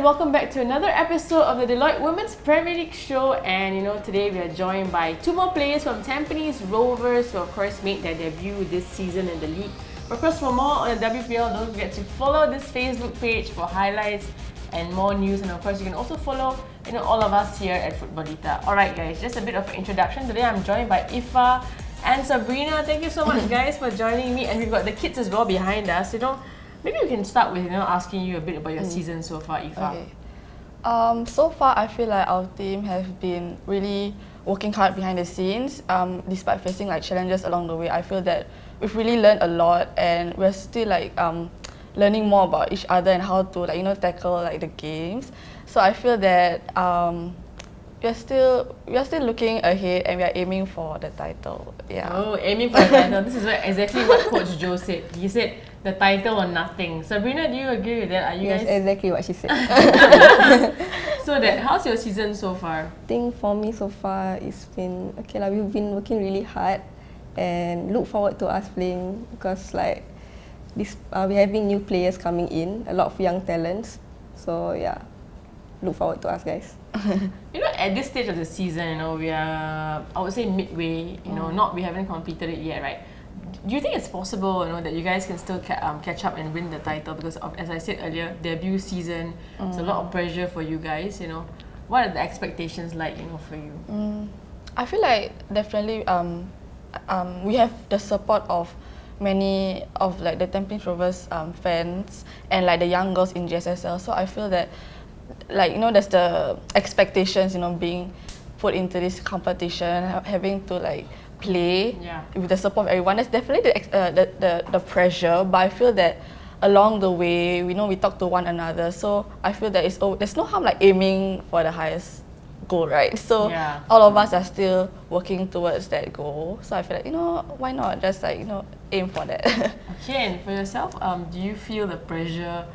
and welcome back to another episode of the Deloitte Women's Premier League show. And today we are joined by two more players from Tampines Rovers who of course made their debut this season in the league. But of course, for more on the WPL, don't forget to follow this Facebook page for highlights and more news. And of course, you can also follow all of us here at Footballita. Alright guys, just a bit of an introduction. Today I'm joined by Iffah and Sabrina. Thank you so much guys for joining me. And we've got the kids as well behind us. Maybe we can start with asking you a bit about your season so far, Iffah. Okay. So far, I feel like our team has been really working hard behind the scenes. Despite facing challenges along the way, I feel that we've really learned a lot, and we're still learning more about each other and how to tackle the games. So I feel that we are still looking ahead, and we are aiming for the title. Yeah. Oh, aiming for the title. This is exactly what Coach Joe said. He said the title or nothing. Sabrina, do you agree with that? Are you Yes, guys? exactly what she said. So how's your season so far? I think for me so far, it's been okay. We've been working really hard, and look forward to us playing because we're having new players coming in, a lot of young talents. So yeah, look forward to us, guys. At this stage of the season, we are, I would say, midway. We haven't completed it yet, right? Do you think it's possible, that you guys can still catch up and win the title? Because as I said earlier, debut season, it's a lot of pressure for you guys. What are the expectations like, for you? I feel like definitely we have the support of many of the Tampines Rovers fans and the young girls in GSSL. So I feel that there's the expectations being put into this competition, having to play with the support of everyone. That's definitely the pressure, but I feel that along the way, we talk to one another. So I feel that there's no harm aiming for the highest goal, right? So all of us are still working towards that goal. So I feel why not just aim for that. Okay, and for yourself, do you feel the pressure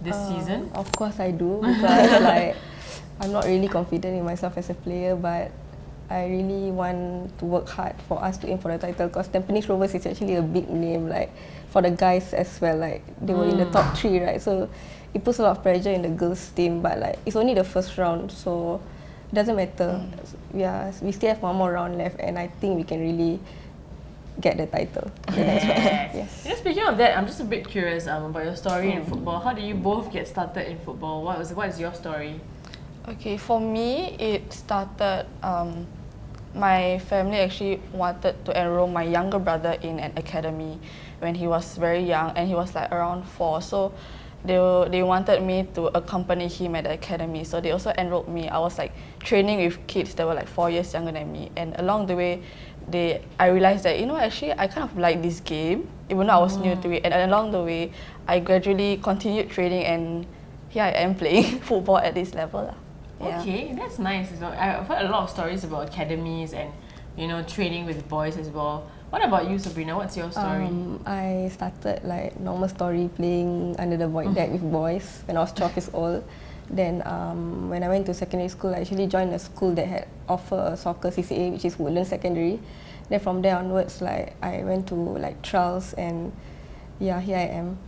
this season? Of course I do, because I'm not really confident in myself as a player, but I really want to work hard for us to aim for the title, because Tampines Rovers is actually a big name, for the guys as well. They were in the top 3, right? So it puts a lot of pressure in the girls' team, but it's only the first round, so it doesn't matter. We still have one more round left, and I think we can really get the title. Yes. Speaking of that, I'm just a bit curious about your story in football. How did you both get started in football? What is your story? Okay, for me, it started. My family actually wanted to enroll my younger brother in an academy when he was very young, and he was around 4. So they wanted me to accompany him at the academy. So they also enrolled me. I was training with kids that were 4 years younger than me, and along the way, I realized that actually I kind of like this game, even though I was new to it. And along the way, I gradually continued training, and here I am playing football at this level. Yeah. Okay, that's nice. I've heard a lot of stories about academies and training with boys as well. What about you, Sabrina? What's your story? I started normal story, playing under the void deck with boys when I was 12 years old. Then when I went to secondary school, I actually joined a school that had offer a soccer CCA, which is Woodlands Secondary. Then from there onwards, I went to trials, and here I am.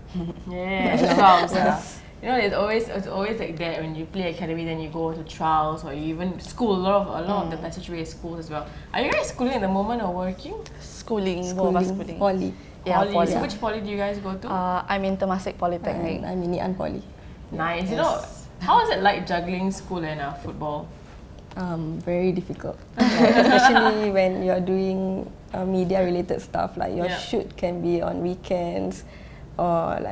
Trials. Yes. It's always like that when you play academy, then you go to trials, or you even school. A lot of the passageway schools as well. Are you guys schooling at the moment or working? Schooling. Poly. Yeah, poly. So which poly do you guys go to? I'm in Temasek Polytechnic. I'm in Ngee Poly. Nice. How is it like juggling school and football? Very difficult, especially when you're doing media-related stuff. Your shoot can be on weekends, or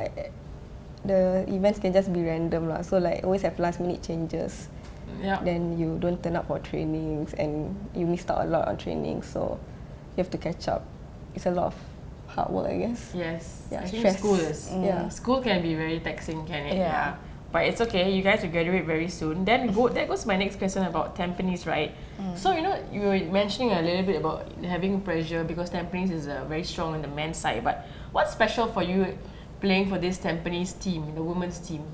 the events can just be random lah. So always have last-minute changes. Yeah. Then you don't turn up for trainings, and you missed out a lot on training. So you have to catch up. It's a lot of hard work, I guess. Yes. Yeah, I think stress. school is. School can be very taxing, can it? Yeah. But it's okay, you guys will graduate very soon. Then that goes to my next question about Tampines, right? So, you were mentioning a little bit about having pressure because Tampines is very strong on the men's side. But what's special for you playing for this Tampines team, the women's team?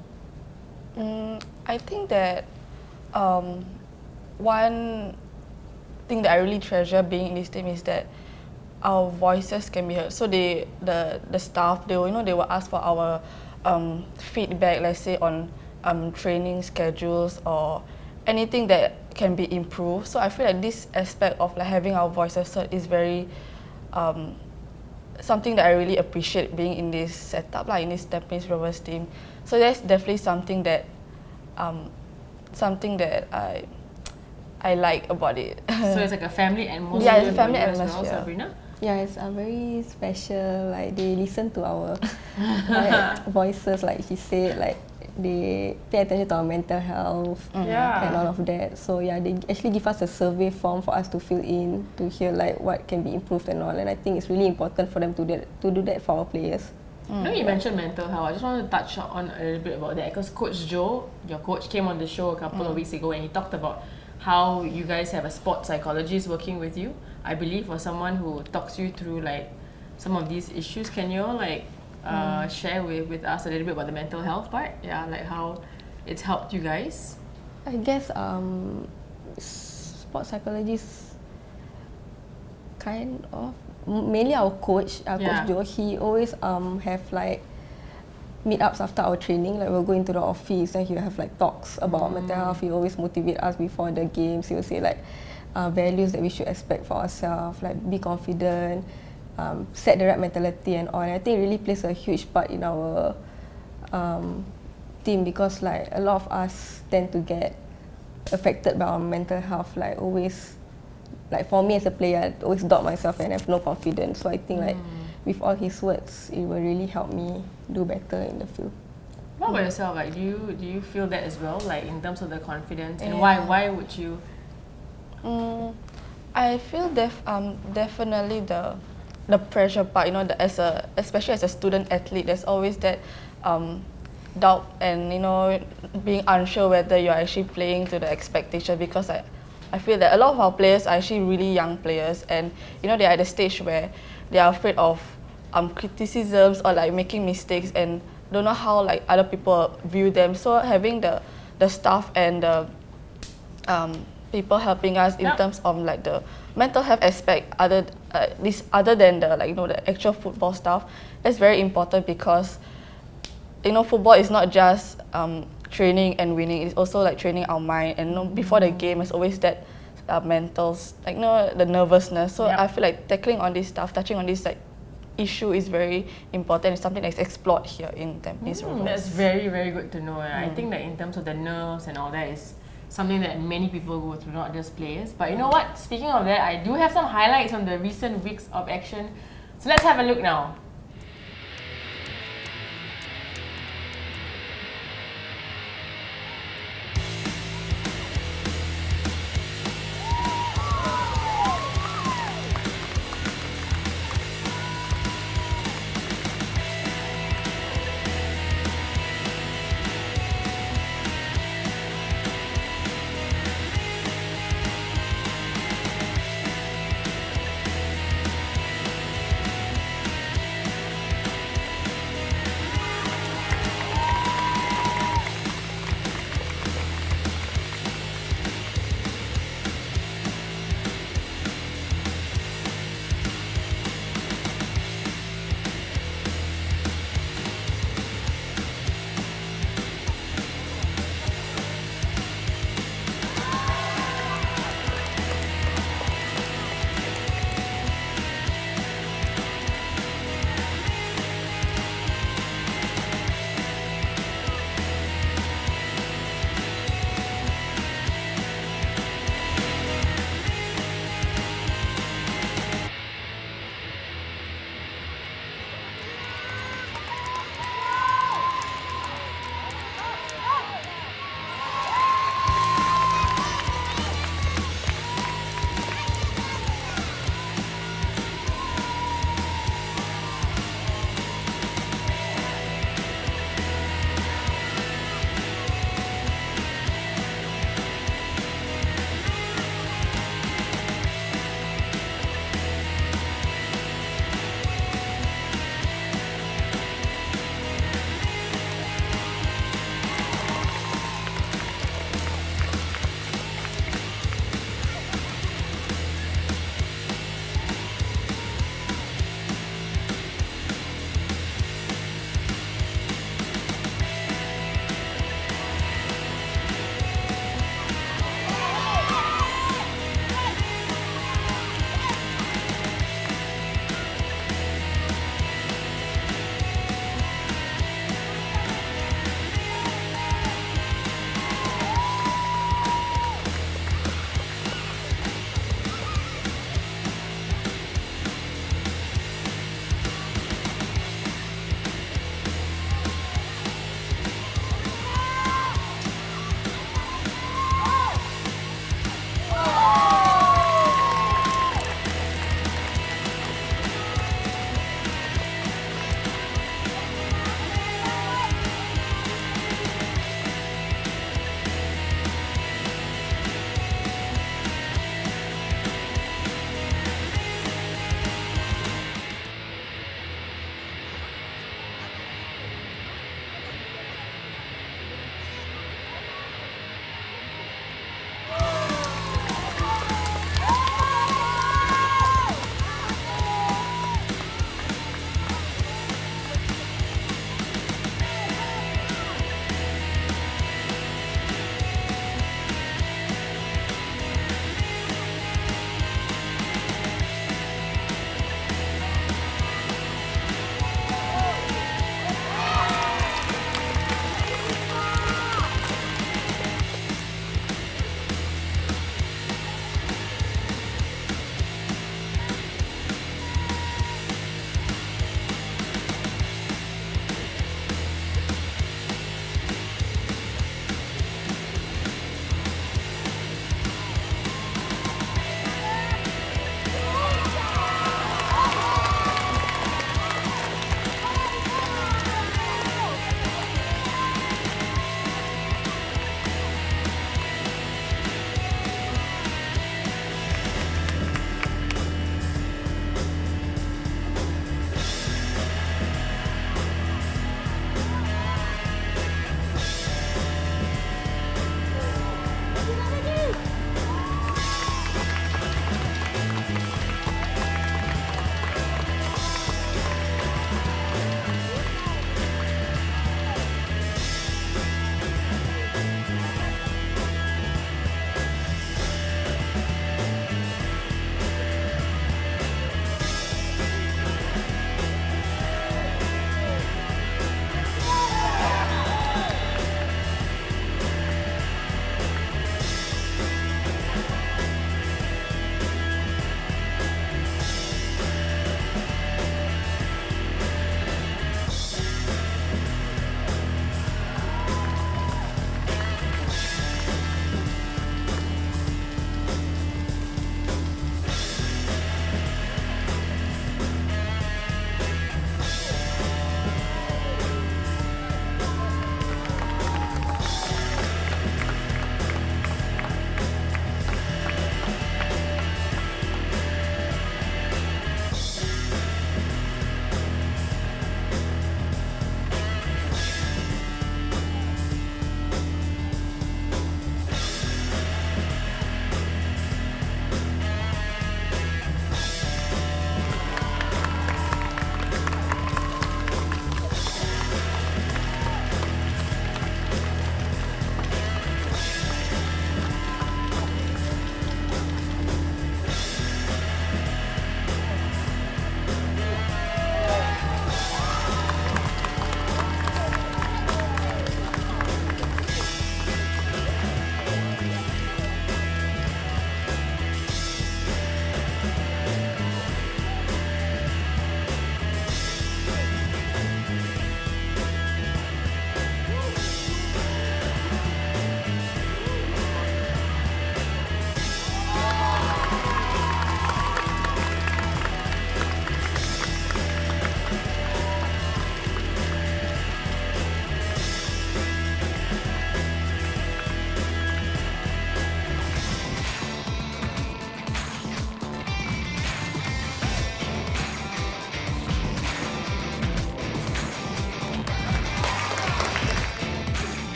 I think that one thing that I really treasure being in this team is that our voices can be heard. So the staff, they will ask for our feedback, let's say on training schedules or anything that can be improved. So I feel like this aspect of like having our voices heard is very something that I really appreciate being in this setup, like in this Tampines Rovers team. So that's definitely something that I like about it. So it's like a family atmosphere. Yeah, it's a family for you as well, atmosphere. Sabrina? Yeah, it's very special. Like they listen to our like, voices, like she said, like they pay attention to our mental health Yeah. and all of that. So yeah, they actually give us a survey form for us to fill in to hear like what can be improved and all. And I think it's really important for them to do that for our players. You know, you mentioned mental health. I just want to touch on a little bit about that because Coach Joe, your coach, came on the show a couple of weeks ago and he talked about how you guys have a sports psychologist working with you. I believe for someone who talks you through like some of these issues, can you all like share with us a little bit about the mental health part? Yeah, like how it's helped you guys. I guess sports psychologists kind of mainly our coach, Coach Joe. He always have like meetups after our training. Like we'll go into the office and he'll have like talks about mental health. He always motivate us before the games. He will say like values that we should expect for ourselves, like be confident, set the right mentality and all. And I think it really plays a huge part in our team because like a lot of us tend to get affected by our mental health. Like always, like for me as a player, I always doubt myself and have no confidence. So I think like with all his words, it will really help me do better in the field. What about yourself? Like, do you feel that as well? Like in terms of the confidence, and Yeah. why would you? I feel definitely the pressure part. You know, especially as a student athlete, there's always that doubt and being unsure whether you're actually playing to the expectation because I feel that a lot of our players are actually really young players and they're at a stage where they are afraid of criticisms or like making mistakes and don't know how like other people view them. So having the staff and the people helping us in terms of like the mental health aspect other than the the actual football stuff, is very important because football is not just training and winning, it's also like training our mind and before the game is always that mentals, like the nervousness. So I feel like tackling on this stuff, touching on this like issue is very important. It's something that's explored here in Tampines Rovers. That's very, very good to know. I think that in terms of the nerves and all that is something that many people go through, not just players. But you know what? Speaking of that, I do have some highlights from the recent weeks of action. So let's have a look now.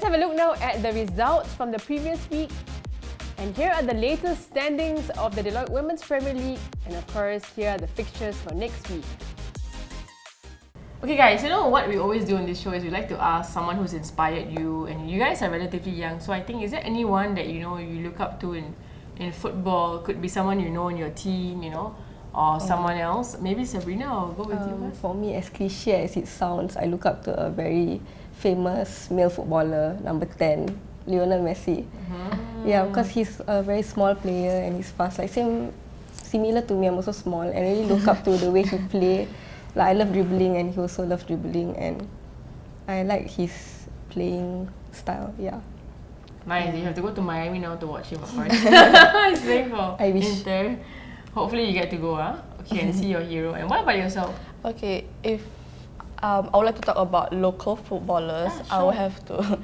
Let's have a look now at the results from the previous week. And here are the latest standings of the Deloitte Women's Premier League. And of course, here are the fixtures for next week. Okay guys, you know what we always do on this show is we like to ask someone who's inspired you, and you guys are relatively young, so I think, is there anyone that you look up to in football? Could be someone you know in your team, or someone else. Maybe Sabrina, I'll go with you first. For me, as cliche as it sounds, I look up to a very famous male footballer, number 10, Lionel Messi. Yeah, because he's a very small player and he's fast. Like similar to me, I'm also small, and I really look up to the way he play. Like, I love dribbling and he also loves dribbling, and I like his playing style. Yeah. Nice. You have to go to Miami now to watch him, of course. He's playing for I wish. Inter. Hopefully you get to go, okay, and see your hero. And what about yourself? Okay, if I would like to talk about local footballers, Sure. I would have to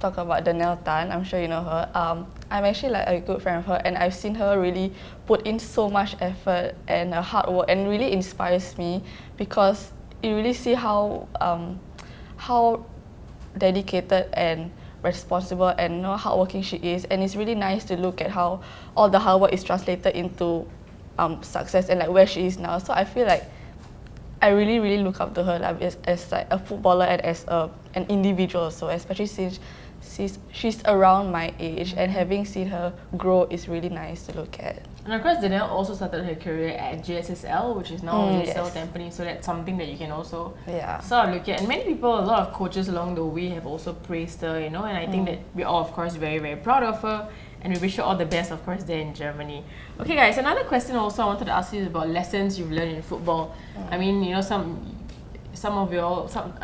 talk about Danielle Tan. I'm sure you know her. I'm actually like a good friend of her, and I've seen her really put in so much effort and hard work, and really inspires me because you really see how dedicated and responsible and hardworking she is, and it's really nice to look at how all the hard work is translated into success and like where she is now. So I feel like I really look up to her as like a footballer and as an individual. So especially since she's around my age, and having seen her grow is really nice to look at. And of course, Danielle also started her career at JSSL, which is now JSL yes. Tampines, so that's something that you can also Yeah. sort of look at. And many people, a lot of coaches along the way have also praised her, and I think that we're all, of course, very proud of her, and we wish her all the best, of course, there in Germany. Okay guys, another question also I wanted to ask you is about lessons you've learned in football. I mean,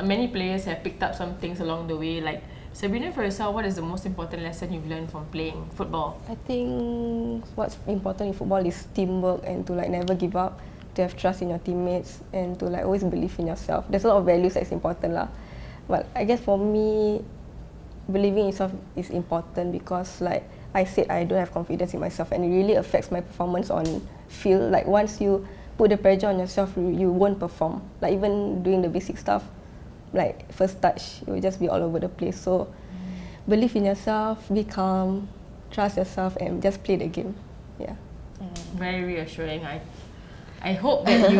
many players have picked up some things along the way, like Sabrina, for yourself, what is the most important lesson you've learned from playing football? I think what's important in football is teamwork, and to like never give up, to have trust in your teammates, and to like always believe in yourself. There's a lot of values that's important lah. But I guess for me, believing in yourself is important because like I said, I don't have confidence in myself, and it really affects my performance on field. Like once you put the pressure on yourself, you won't perform. Like even doing the basic stuff, like first touch, it will just be all over the place. So believe in yourself, be calm, trust yourself, and just play the game. Yeah. Very reassuring. I hope that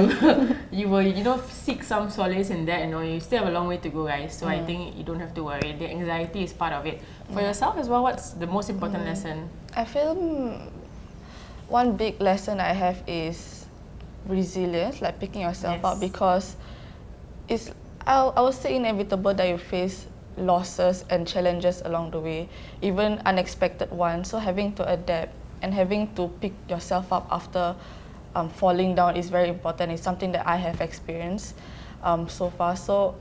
you will seek some solace in that. You still have a long way to go, guys. So I think you don't have to worry. The anxiety is part of it. For yourself as well, what's the most important lesson? I feel one big lesson I have is resilience, like picking yourself up, because I would say inevitable that you face losses and challenges along the way, even unexpected ones. So having to adapt and having to pick yourself up after falling down is very important. It's something that I have experienced so far. So,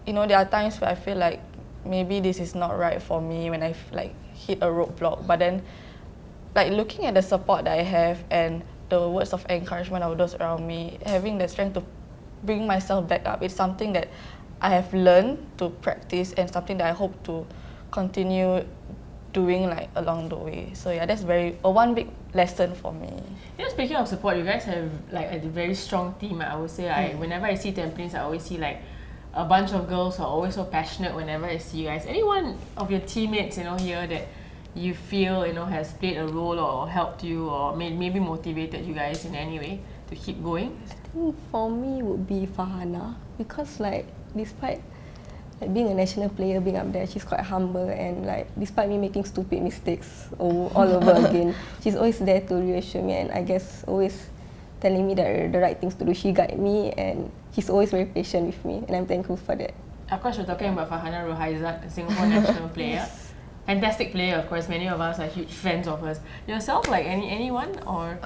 there are times where I feel like maybe this is not right for me when I like hit a roadblock. But then, like looking at the support that I have and the words of encouragement of those around me, having the strength to bring myself back up, it's something that I have learned to practice and something that I hope to continue doing like along the way. So yeah, that's one big lesson for me. Speaking of support, you guys have like a very strong team. I would say whenever I see Tampines, I always see like a bunch of girls who are always so passionate whenever I see you guys. Anyone of your teammates, here that you feel has played a role or helped you or maybe motivated you guys in any way to keep going? I think for me would be Farhana, because like despite like being a national player, being up there, she's quite humble, and like despite me making stupid mistakes all over again, she's always there to reassure me, and I guess always telling me that the right things to do. She guide me, and she's always very patient with me, and I'm thankful for that. Of course, we're talking about Farhana Rohaizat, the Singapore national player. Yes. Fantastic player, of course. Many of us are huge fans of hers. Yourself, like anyone or?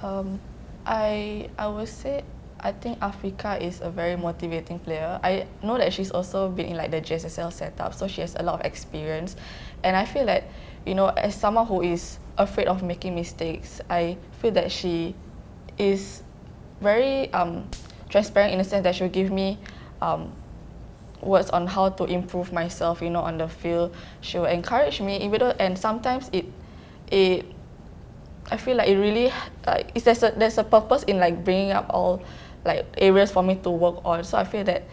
I would say I think Africa is a very motivating player. I know that she's also been in like the JSSL setup, so she has a lot of experience, and I feel that as someone who is afraid of making mistakes, I feel that she is very transparent in the sense that she'll give me words on how to improve myself, on the field. She will encourage me, even though, and sometimes I feel like it really there's a purpose in like bringing up all like areas for me to work on. So I feel that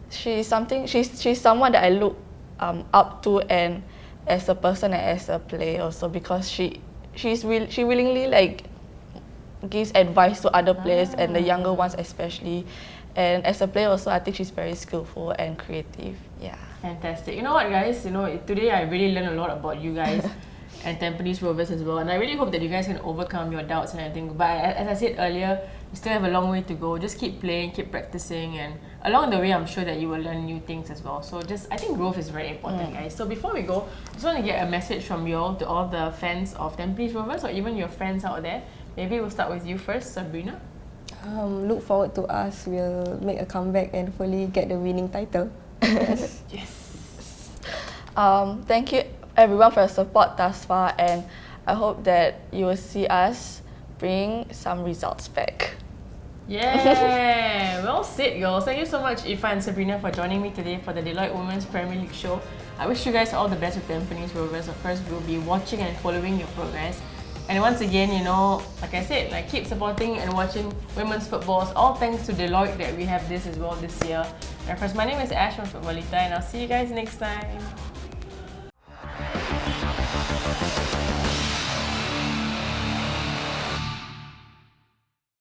she's someone that I look up to, and as a person and as a player also, because she willingly like gives advice to other players and the younger ones especially. And as a player also, I think she's very skillful and creative. Yeah. Fantastic. You know what, guys? You know, today I really learned a lot about you guys and Tampines Rovers as well. And I really hope that you guys can overcome your doubts and everything. But as I said earlier, you still have a long way to go. Just keep playing, keep practicing, and along the way, I'm sure that you will learn new things as well. So I think growth is very important, guys. So before we go, I just want to get a message from you all to all the fans of Tampines Rovers or even your friends out there. Maybe we'll start with you first, Sabrina. Look forward to us. We'll make a comeback and hopefully get the winning title. Yes. Yes. Thank you everyone for your support thus far, and I hope that you will see us bring some results back. Yeah, well said, girls. Thank you so much, Iffah and Sabrina, for joining me today for the Deloitte Women's Premier League show. I wish you guys all the best with Tampines Rovers. Of course, we'll be watching and following your progress. And once again, you know, like I said, like keep supporting and watching women's footballs. All thanks to Deloitte that we have this as well this year. And of course, my name is Ash from Footballita, and I'll see you guys next time.